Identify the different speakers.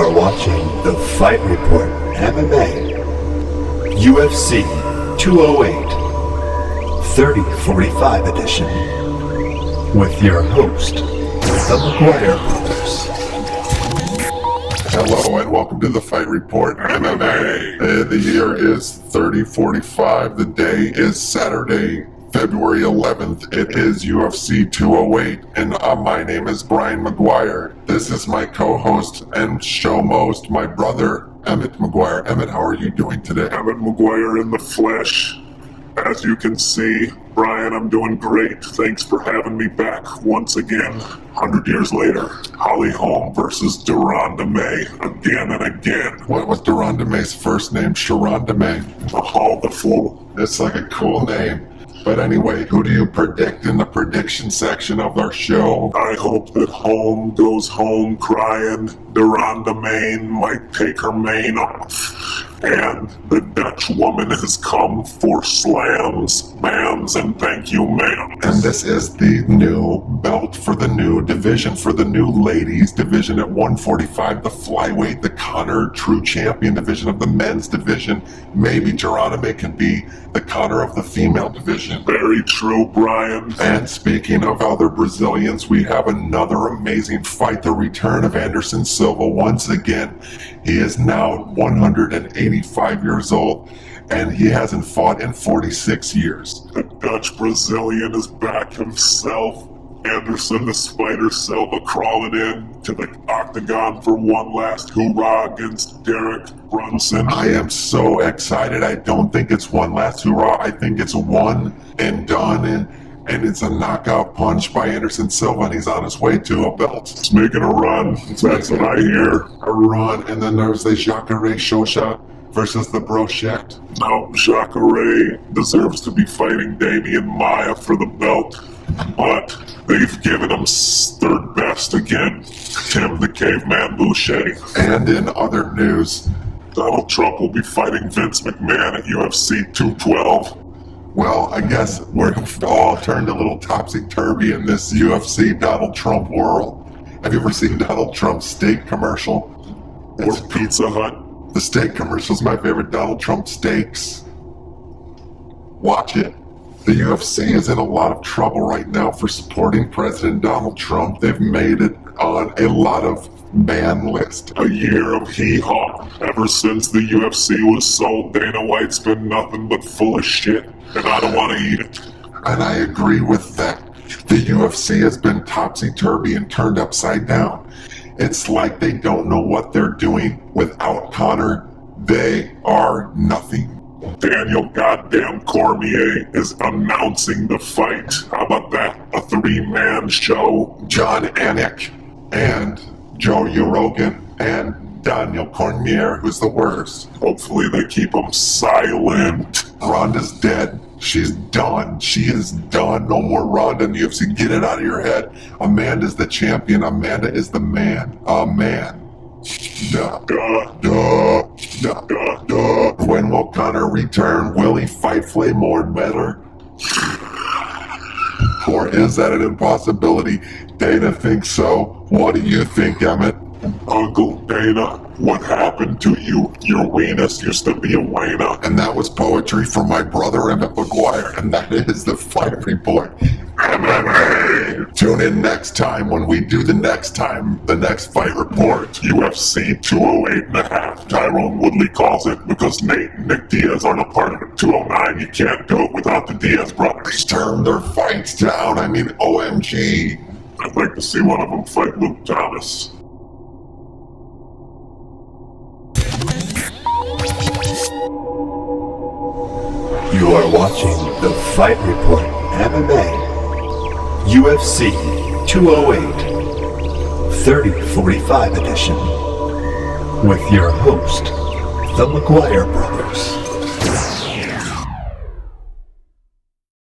Speaker 1: are watching the Fight Report MMA UFC 208 3045 edition with your host, the McGuire Brothers.
Speaker 2: Hello and welcome to the Fight Report MMA. The year is 3045. The day is Saturday, February 11th. It is UFC 208 and my name is Brian McGuire. This is my co-host and show host, my brother, Emmett McGuire. Emmett, how are you doing today?
Speaker 3: Emmett McGuire in the flesh. As you can see, Brian, I'm doing great. Thanks for having me back once again. 100 years later, HOLM vs DE RANDAMIE, again and again.
Speaker 2: What was DE RANDAMIE's first name? Sharandamie?
Speaker 3: The fool.
Speaker 2: It's like a cool name. But anyway, who do you predict in the prediction section of our show?
Speaker 3: I hope that HOLM goes home crying. DE RANDAMIE might take her mane off. And the Dutch woman has come for slams, ma'ams, and thank you, ma'am.
Speaker 2: And this is the new belt for the new division, for the new ladies division at 145, the flyweight, the Conor true champion division of the men's division. Maybe DE RANDAMIE can be the Conor of the female division.
Speaker 3: Very true, Brian.
Speaker 2: And speaking of other Brazilians, we have another amazing fight, the return of Anderson Silva once again. He is now 185 years old, and he hasn't fought in 46 years.
Speaker 3: The Dutch Brazilian is back himself. Anderson the Spider Silva crawling in to the octagon for one last hoorah against Derek Brunson.
Speaker 2: I am so excited. I don't think it's one last hoorah. I think it's one and done, and it's a knockout punch by Anderson Silva, and he's on his way to a belt.
Speaker 3: He's making a run. That's what I hear.
Speaker 2: A run, and then there's the Jacare Shosha versus the Brochette.
Speaker 3: Now, Jacare deserves to be fighting Damian Maia for the belt, but they've given him third best again, Tim the Caveman Boucher.
Speaker 2: And in other news,
Speaker 3: Donald Trump will be fighting Vince McMahon at UFC 212.
Speaker 2: Well, I guess we're all turned a little topsy-turvy in this UFC Donald Trump world. Have you ever seen Donald Trump's steak commercial?
Speaker 3: Or Pizza Hut?
Speaker 2: The steak commercial's my favorite. Donald Trump steaks. Watch it. The UFC is in a lot of trouble right now for supporting President Donald Trump. They've made it on a lot of ban list.
Speaker 3: A year of hee-haw. Ever since the UFC was sold, Dana White's been nothing but full of shit, and I don't want to eat it.
Speaker 2: And I agree with that. The UFC has been topsy-turvy and turned upside down. It's like they don't know what they're doing. Without Conor, they are nothing.
Speaker 3: Daniel goddamn Cormier is announcing the fight. How about that? A three-man show.
Speaker 2: John Anik and Joe Rogan and Daniel Cormier, who's the worst.
Speaker 3: Hopefully they keep him silent.
Speaker 2: Ronda's dead. She's done. She is done. No more Ronda in the UFC. Get it out of your head. Amanda's the champion. Amanda is the man. A man. Duh.
Speaker 3: Duh.
Speaker 2: Duh.
Speaker 3: Duh. Duh. Duh.
Speaker 2: When will Conor return? Will he fight Flamore better? Or is that an impossibility? Dana thinks so. What do you think, Emmett?
Speaker 3: Uncle Dana, what happened to you? Your weenus used to be a wiener.
Speaker 2: And that was poetry from my brother Emmett McGuire, and that is the Fight Report MMA. Tune in next time when we do the next Fight Report.
Speaker 3: UFC 208.5. Tyrone Woodley calls it because Nate and Nick Diaz aren't a part of it. 209, you can't do it without the Diaz brothers.
Speaker 2: They turned their fights down. I mean, OMG.
Speaker 3: I'd like to see one of them fight Luke Thomas.
Speaker 1: You are watching the Fight Report MMA UFC 208 3045 edition with your host, the McGuire Brothers.